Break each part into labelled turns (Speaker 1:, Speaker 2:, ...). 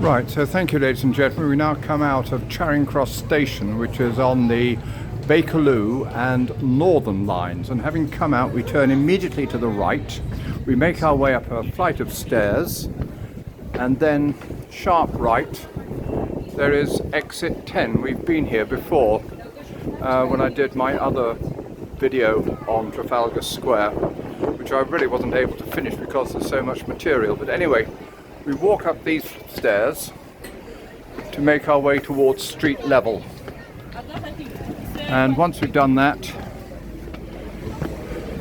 Speaker 1: Right, so thank you, ladies and gentlemen. We now come out of Charing Cross Station, which is on the Bakerloo and Northern lines, and having come out we turn immediately to the right. We make our way up a flight of stairs and then sharp right there is exit 10. We've been here before when I did my other video on Trafalgar Square, which I really wasn't able to finish because there's so much material. But anyway, we walk up these stairs to make our way towards street level. And once we've done that,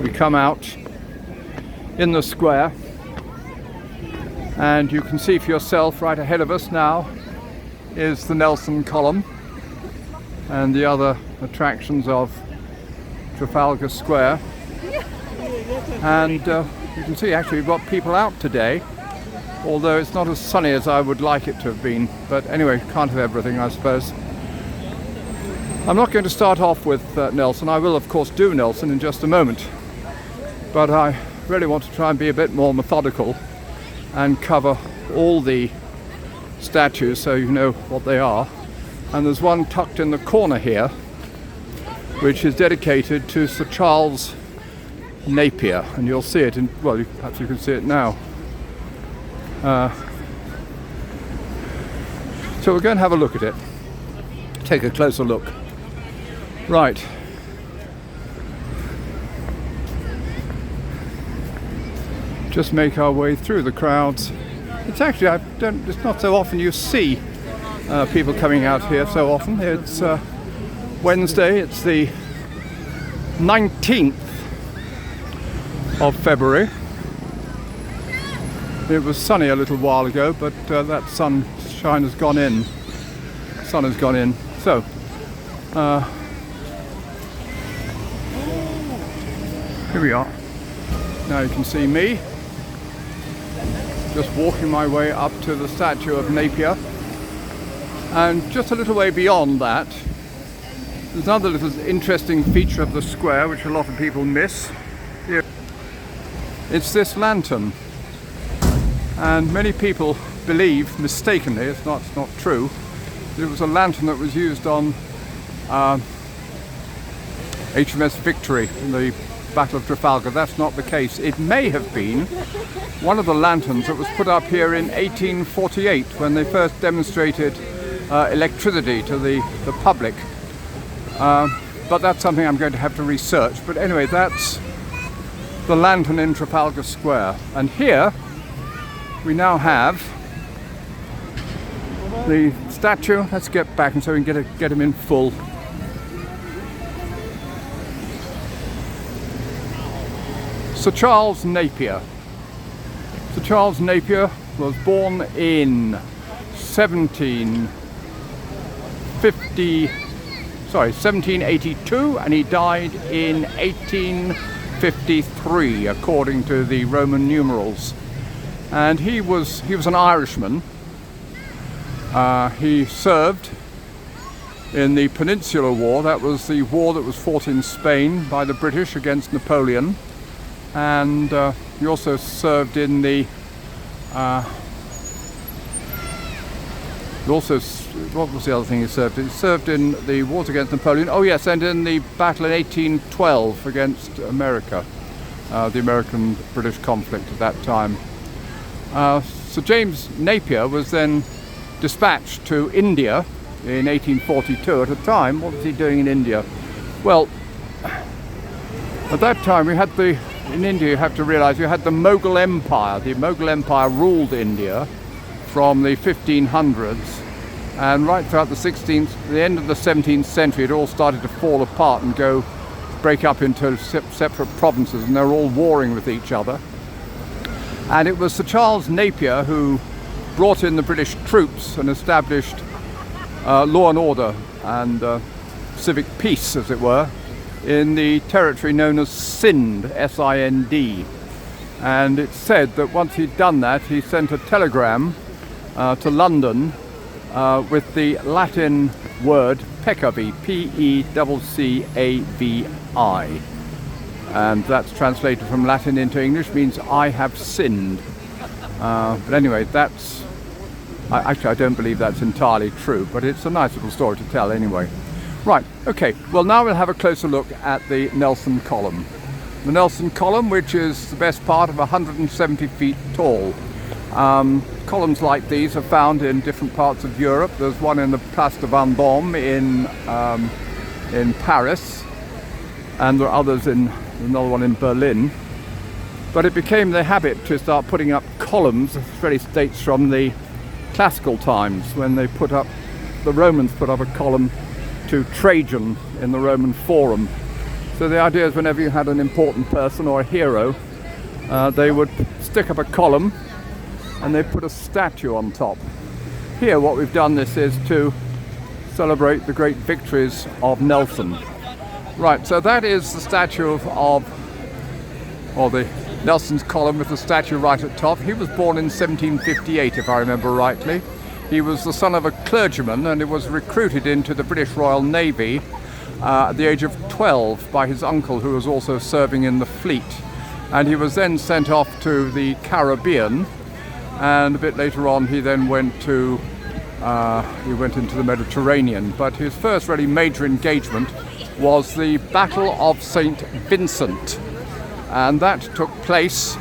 Speaker 1: we come out in the square, and you can see for yourself right ahead of us now is the Nelson column and the other attractions of Trafalgar Square. And you can see actually we've got people out today, although it's not as sunny as I would like it to have been. But anyway, can't have everything, I suppose. I'm not going to start off with Nelson. I will of course do Nelson in just a moment, but I really want to try and be a bit more methodical and cover all the statues so you know what they are. And there's one tucked in the corner here which is dedicated to Sir Charles Napier, and you'll see it in, well, perhaps you can see it now. So we're going to have a look at it, take a closer look. Right. Just make our way through the crowds. It's actually, it's not so often you see people coming out here so often. It's Wednesday, it's the 19th of February. It was sunny a little while ago, but that sunshine has gone in. Sun has gone in. So, here we are. Now you can see me just walking my way up to the statue of Napier, and just a little way beyond that there's another little interesting feature of the square which a lot of people miss. Here. It's this lantern, and many people believe mistakenly, it's not true, that it was a lantern that was used on HMS Victory in the Battle of Trafalgar. That's not the case. It may have been one of the lanterns that was put up here in 1848 when they first demonstrated electricity to the public. But that's something I'm going to have to research. But anyway, that's the lantern in Trafalgar Square. And here we now have the statue. Let's get back and so we can get him in full. Sir Charles Napier. Sir Charles Napier was born in 1782, and he died in 1853 according to the Roman numerals. And he was an Irishman. He served in the Peninsular War. That was the war that was fought in Spain by the British against Napoleon. And he also served in the what was the other thing he served in? He served in the wars against Napoleon. Oh yes, and in the battle in 1812 against America, the American-British conflict at that time. Sir James Napier was then dispatched to India in 1842. At a time, what was he doing in India? Well, at that time in India, you have to realize you had the Mughal Empire. The Mughal Empire ruled India from the 1500s, and right throughout the end of the 17th century, it all started to fall apart and break up into separate provinces, and they're all warring with each other. And it was Sir Charles Napier who brought in the British troops and established law and order and civic peace, as it were, in the territory known as Sind, S-I-N-D. And it's said that once he'd done that, he sent a telegram to London with the Latin word peccavi, P-E-C-C-A-V-I. And that's translated from Latin into English, means I have sinned. But anyway, that's Actually, I don't believe that's entirely true, but it's a nice little story to tell anyway. Right, okay, well now we'll have a closer look at the Nelson Column. The Nelson Column, which is the best part of 170 feet tall. Columns like these are found in different parts of Europe. There's one in the Place de Vendôme in Paris, and there are others another one in Berlin. But it became the habit to start putting up columns. This really dates from the classical times, when the Romans put up a column to Trajan in the Roman Forum. So the idea is whenever you had an important person or a hero, they would stick up a column and they put a statue on top. Here what we've done this is to celebrate the great victories of Nelson. Right, so that is the statue or the Nelson's Column with the statue right at top. He was born in 1758, if I remember rightly. He was the son of a clergyman, and he was recruited into the British Royal Navy at the age of 12 by his uncle, who was also serving in the fleet. And he was then sent off to the Caribbean, and a bit later on he then went into the Mediterranean. But his first really major engagement was the Battle of St. Vincent, and that took place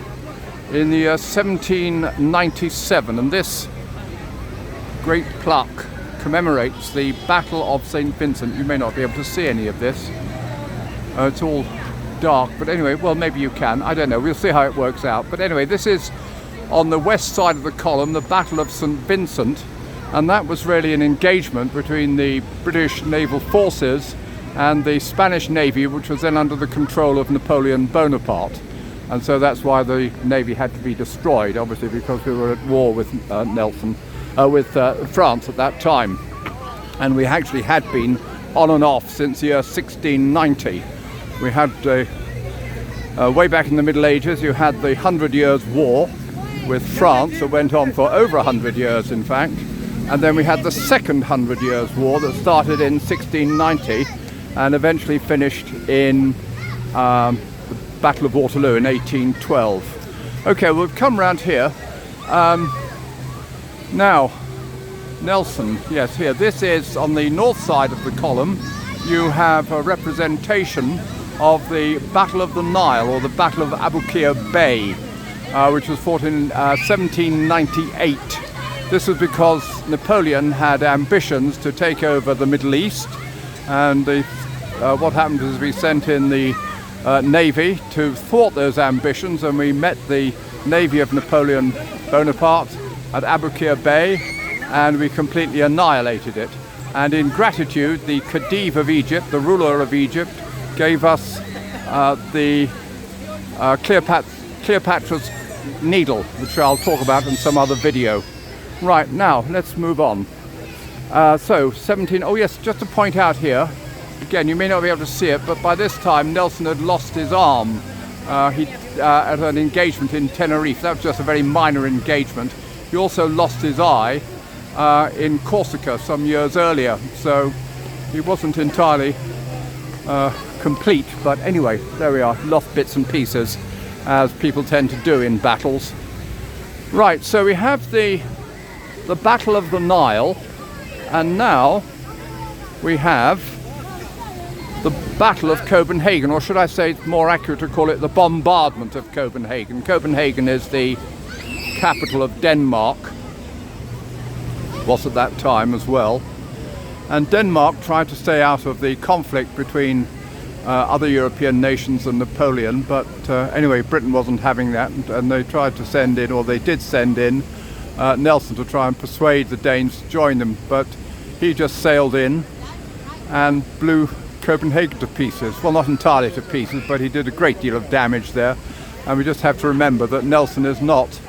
Speaker 1: in the year 1797, and this great plaque commemorates the Battle of St. Vincent. You may not be able to see any of this. It's all dark, but anyway, well, maybe you can. I don't know. We'll see how it works out. But anyway, this is on the west side of the column, the Battle of St. Vincent, and that was really an engagement between the British naval forces and the Spanish Navy, which was then under the control of Napoleon Bonaparte. And so that's why the Navy had to be destroyed, obviously, because we were at war with France at that time. And we actually had been on and off since the year 1690. We had, way back in the Middle Ages, you had the 100 Years' War with France that went on for over 100 years, in fact. And then we had the Second 100 Years' War that started in 1690 and eventually finished in the Battle of Waterloo in 1812. Okay, we've come round here. Now, Nelson, yes, here. This is on the north side of the column. You have a representation of the Battle of the Nile, or the Battle of Aboukir Bay, which was fought in 1798. This was because Napoleon had ambitions to take over the Middle East, and what happened is we sent in the Navy to thwart those ambitions, and we met the Navy of Napoleon Bonaparte at Aboukir Bay, and we completely annihilated it. And in gratitude, the Khedive of Egypt, the ruler of Egypt, gave us the Cleopatra's Needle, which I'll talk about in some other video. Right, now let's move on. Oh yes, just to point out here, again, you may not be able to see it, but by this time Nelson had lost his arm at an engagement in Tenerife. That was just a very minor engagement. He also lost his eye in Corsica some years earlier, so he wasn't entirely complete. But anyway, there we are, lost bits and pieces, as people tend to do in battles. Right, so we have the Battle of the Nile, and now we have the Battle of Copenhagen, or should I say it's more accurate to call it the Bombardment of Copenhagen. Copenhagen is the capital of Denmark, was at that time as well, and Denmark tried to stay out of the conflict between other European nations and Napoleon, but anyway, Britain wasn't having that, and they tried to send in, or they did send in, Nelson to try and persuade the Danes to join them, but he just sailed in and blew Copenhagen to pieces. Well, not entirely to pieces, but he did a great deal of damage there, and we just have to remember that Nelson is not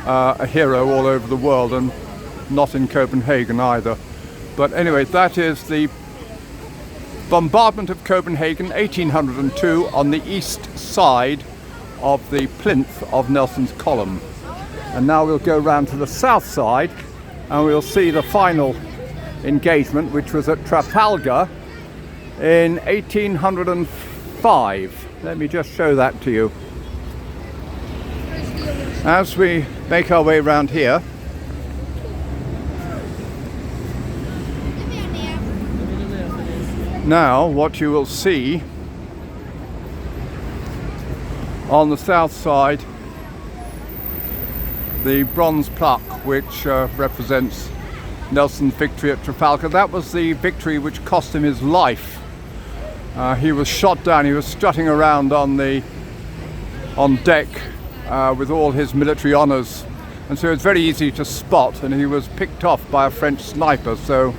Speaker 1: a hero all over the world, and not in Copenhagen either. But anyway, that is the Bombardment of Copenhagen, 1802, on the east side of the plinth of Nelson's column. And now we'll go round to the south side and we'll see the final engagement, which was at Trafalgar in 1805. Let me just show that to you. As we make our way around here, Now what you will see on the south side, the bronze plaque which represents Nelson's victory at Trafalgar. That was the victory which cost him his life. He was shot down. He was strutting around on deck with all his military honours, and so it's very easy to spot, and he was picked off by a French sniper, so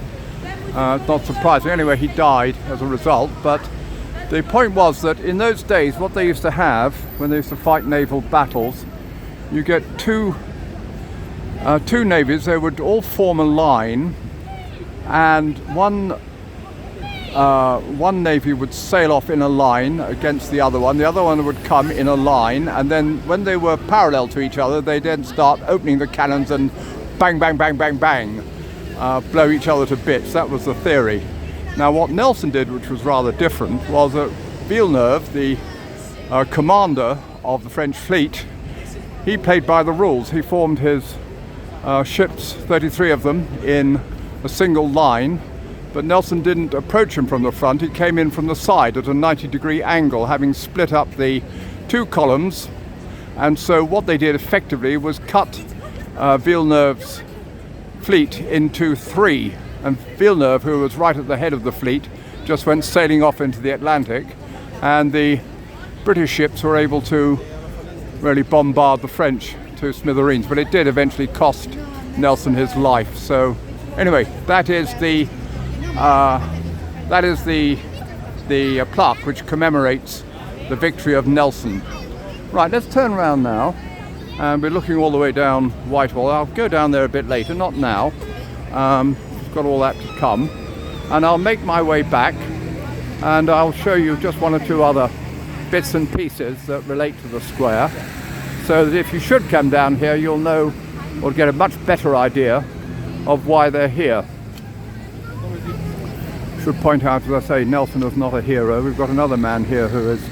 Speaker 1: not surprising. Anyway, he died as a result. But the point was that in those days, what they used to have when they used to fight naval battles, you get two navies. They would all form a line, and one navy would sail off in a line against the other one. The other one would come in a line, and then when they were parallel to each other, they then start opening the cannons and bang, bang, bang, bang, bang, blow each other to bits. That was the theory. Now what Nelson did, which was rather different, was that Villeneuve, the commander of the French fleet, he played by the rules. He formed his ships, 33 of them, in a single line, but Nelson didn't approach him from the front. He came in from the side at a 90-degree angle, having split up the two columns. And so what they did effectively was cut Villeneuve's fleet into three, and Villeneuve, who was right at the head of the fleet, just went sailing off into the Atlantic, and the British ships were able to really bombard the French to smithereens, but it did eventually cost Nelson his life. So anyway, that is the plaque which commemorates the victory of Nelson. Right, let's turn around now, and we're looking all the way down Whitehall. I'll go down there a bit later, not now. Got all that to come, and I'll make my way back, and I'll show you just one or two other bits and pieces that relate to the square, so that if you should come down here, you'll know or get a much better idea of why they're here. Should point out, as I say, Nelson is not a hero. We've got another man here who is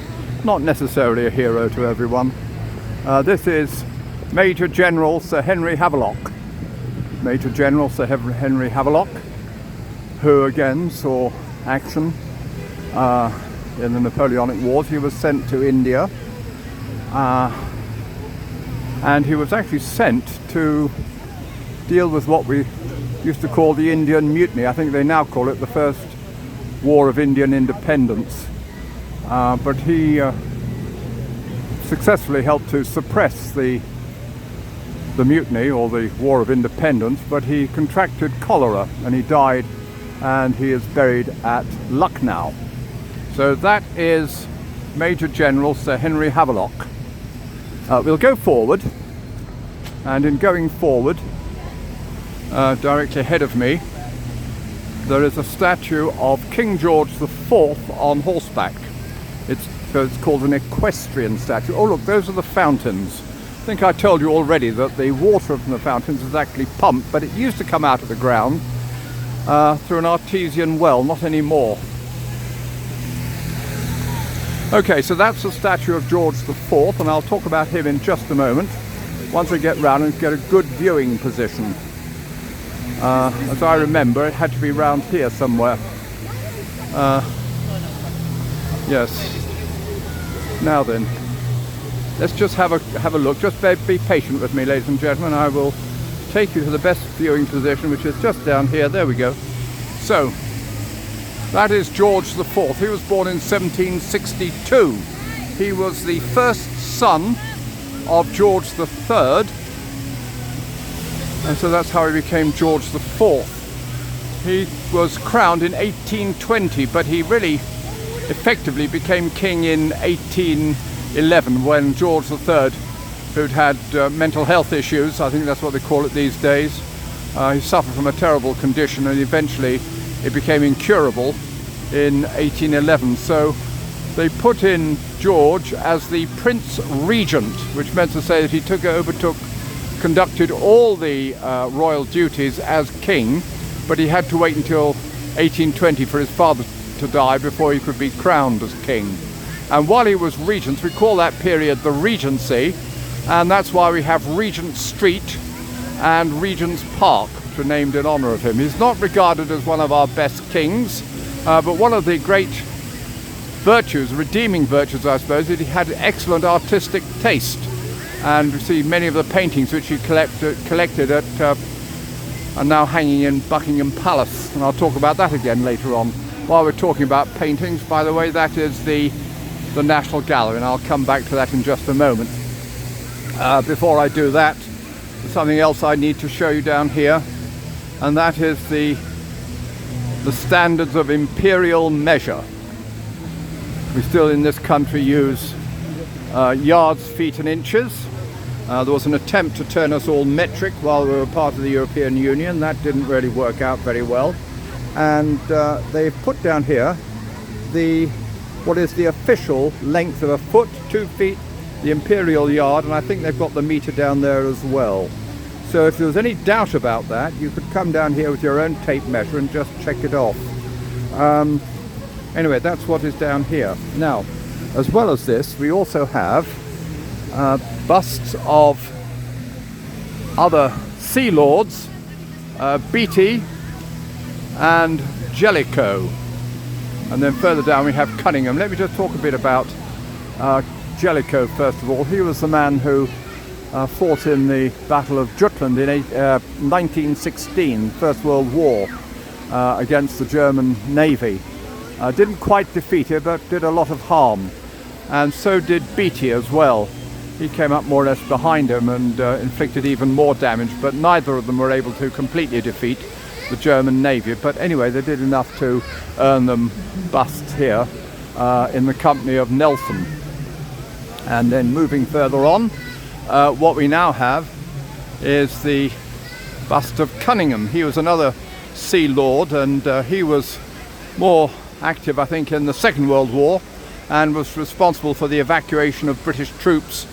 Speaker 1: not necessarily a hero to everyone. This is Major General Sir Henry Havelock. Major General Sir Henry Havelock, who again saw action in the Napoleonic Wars. He was sent to India, and he was actually sent to deal with what we used to call the Indian Mutiny. I think they now call it the First War of Indian Independence. But he successfully helped to suppress the mutiny, or the War of Independence, but he contracted cholera and he died, and he is buried at Lucknow. So that is Major General Sir Henry Havelock. We'll go forward, and in going forward, directly ahead of me, there is a statue of King George IV on horseback. It's called an equestrian statue. Oh look, those are the fountains. I think I told you already that the water from the fountains is actually pumped, but it used to come out of the ground through an artesian well, not anymore. Okay, so that's the statue of George IV, and I'll talk about him in just a moment, once I get round and get a good viewing position. As I remember, it had to be round here somewhere. Yes. Now then, let's just have a look. Just be patient with me, ladies and gentlemen. I will take you to the best viewing position, which is just down here. There we go. So, that is George IV. He was born in 1762. He was the first son of George III, and so that's how he became George IV. He was crowned in 1820, but he really effectively became king in 1811 when George III, who'd had mental health issues, I think that's what they call it these days, he suffered from a terrible condition, and eventually it became incurable in 1811. So they put in George as the Prince Regent, which meant to say that he conducted all the royal duties as king, but he had to wait until 1820 for his father to die before he could be crowned as king. And while he was regent, we call that period the Regency, and that's why we have Regent Street and Regent's Park, which are named in honour of him. He's not regarded as one of our best kings, But one of the great virtues, redeeming virtues I suppose, is he had excellent artistic taste. And you see many of the paintings which he collected at are now hanging in Buckingham Palace, and I'll talk about that again later on. While we're talking about paintings, by the way, that is the National Gallery, and I'll come back to that in just a moment. Before I do that, there's something else I need to show you down here, and that is the standards of imperial measure. We still in this country use yards, feet and inches. There was an attempt to turn us all metric while we were part of the European Union. That didn't really work out very well. And they've put down here what is the official length of a foot, 2 feet, the imperial yard, and I think they've got the metre down there as well. So if there was any doubt about that, you could come down here with your own tape measure and just check it off. Anyway, that's what is down here. Now, as well as this, we also have busts of other sea lords, Beatty and Jellicoe, and then further down we have Cunningham. Let me just talk a bit about Jellicoe first of all. He was the man who fought in the Battle of Jutland in 1916, First World War, against the German Navy. Didn't quite defeat it, but did a lot of harm, and so did Beatty as well. He came up more or less behind him and inflicted even more damage, but neither of them were able to completely defeat the German Navy. But anyway, they did enough to earn them busts here in the company of Nelson. And then moving further on, what we now have is the bust of Cunningham. He was another sea lord, and he was more active, I think, in the Second World War, and was responsible for the evacuation of British troops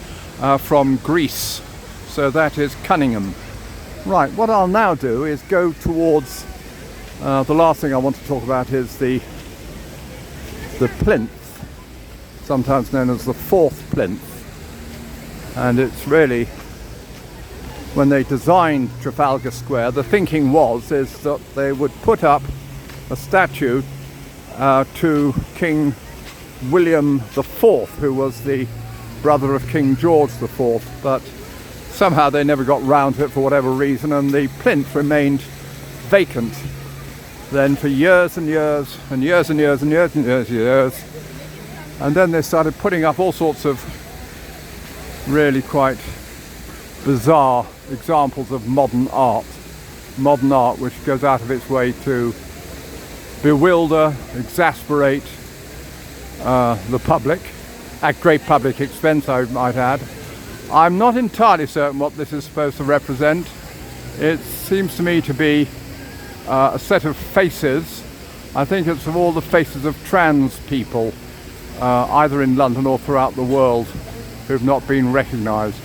Speaker 1: from Greece. So that is Cunningham. Right, what I'll now do is go towards the last thing I want to talk about is the plinth, sometimes known as the Fourth Plinth. And it's really, when they designed Trafalgar Square, the thinking is that they would put up a statue to King William IV, who was the brother of King George IV, but somehow they never got round to it for whatever reason, and the plinth remained vacant then for years and years and years and years and years and years and years. And then they started putting up all sorts of really quite bizarre examples of modern art which goes out of its way to bewilder, exasperate the public, at great public expense, I might add. I'm not entirely certain what this is supposed to represent. It seems to me to be a set of faces. I think it's of all the faces of trans people, either in London or throughout the world, who've not been recognised.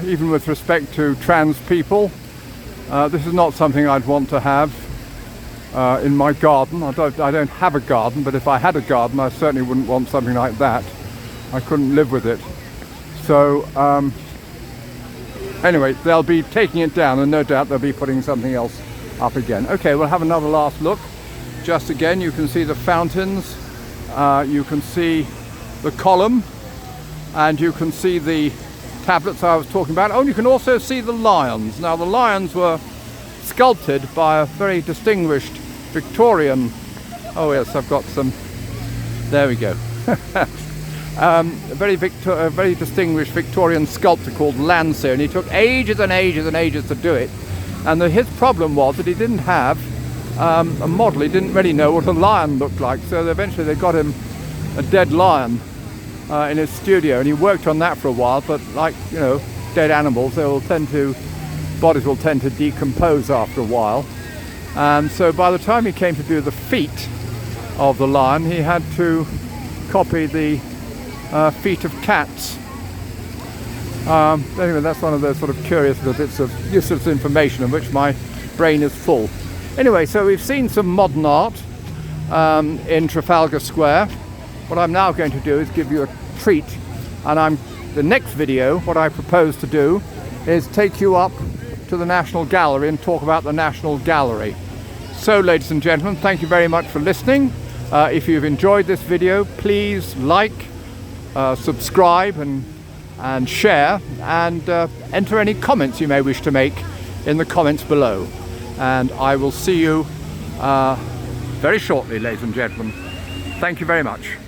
Speaker 1: Even with respect to trans people, this is not something I'd want to have in my garden. I don't have a garden, but if I had a garden, I certainly wouldn't want something like that. I couldn't live with it. So anyway, they'll be taking it down, and no doubt they'll be putting something else up again. Okay, we'll have another last look. Just again, you can see the fountains, you can see the column, and you can see the tablets I was talking about. Oh, and you can also see the lions. Now, the lions were sculpted by a very distinguished Victorian, oh yes, I've got some, there we go. A very distinguished Victorian sculptor called Landseer, and he took ages and ages and ages to do it. And his problem was that he didn't have a model. He didn't really know what a lion looked like, so eventually they got him a dead lion in his studio, and he worked on that for a while. But like, you know, dead animals, bodies will tend to decompose after a while. And so by the time he came to do the feet of the lion, he had to copy the feet of cats. Anyway, that's one of those sort of curious little bits of useless information of which my brain is full. Anyway, so we've seen some modern art in Trafalgar Square. What I'm now going to do is give you a treat, and the next video, what I propose to do is take you up to the National Gallery and talk about the National Gallery. So, ladies and gentlemen, thank you very much for listening. If you've enjoyed this video, please like, subscribe and share, and enter any comments you may wish to make in the comments below. And I will see you very shortly, ladies and gentlemen. Thank you very much.